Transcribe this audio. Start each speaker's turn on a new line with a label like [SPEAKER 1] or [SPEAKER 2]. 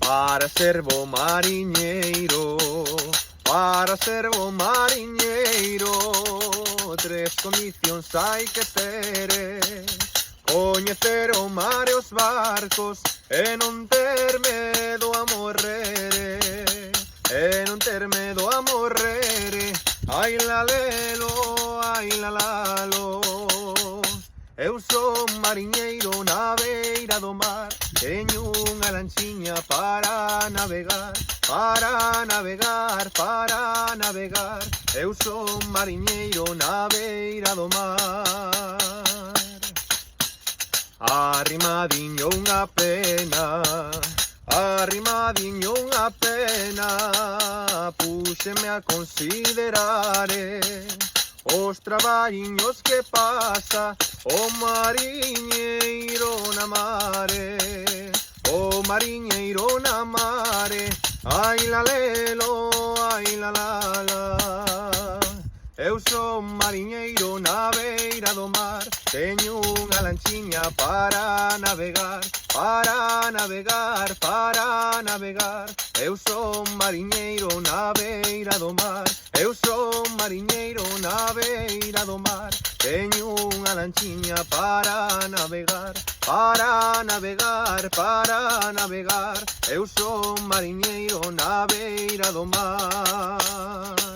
[SPEAKER 1] Para ser bo mariñeiro, para ser bo mariñeiro, tres condicións hai que ter: coñecer o mar e os barcos e non ter medo a morrer, e non ter medo a morrer. Ai la lelo, ai la lalo. Eu son mariñeiro na beira do mar, teño unha lanchiña para navegar, para navegar, para navegar. Eu son mariñeiro na beira do mar. Arrimadiño unha pena, arrimadiño unha pena, púxeme a considerar os traballiños que pasa o mariñeiro na mare, o mariñeiro na mare. Ai la lelo, ai la la. Eu son mariñeiro na beira do mar, teño unha lanchiña para navegar, para navegar, para navegar. Eu son mariñeiro na beira do mar, eu son mariñeiro na beira do mar, teño unha lanchiña para navegar, para navegar, para navegar. Eu son mariñeiro na beira do mar.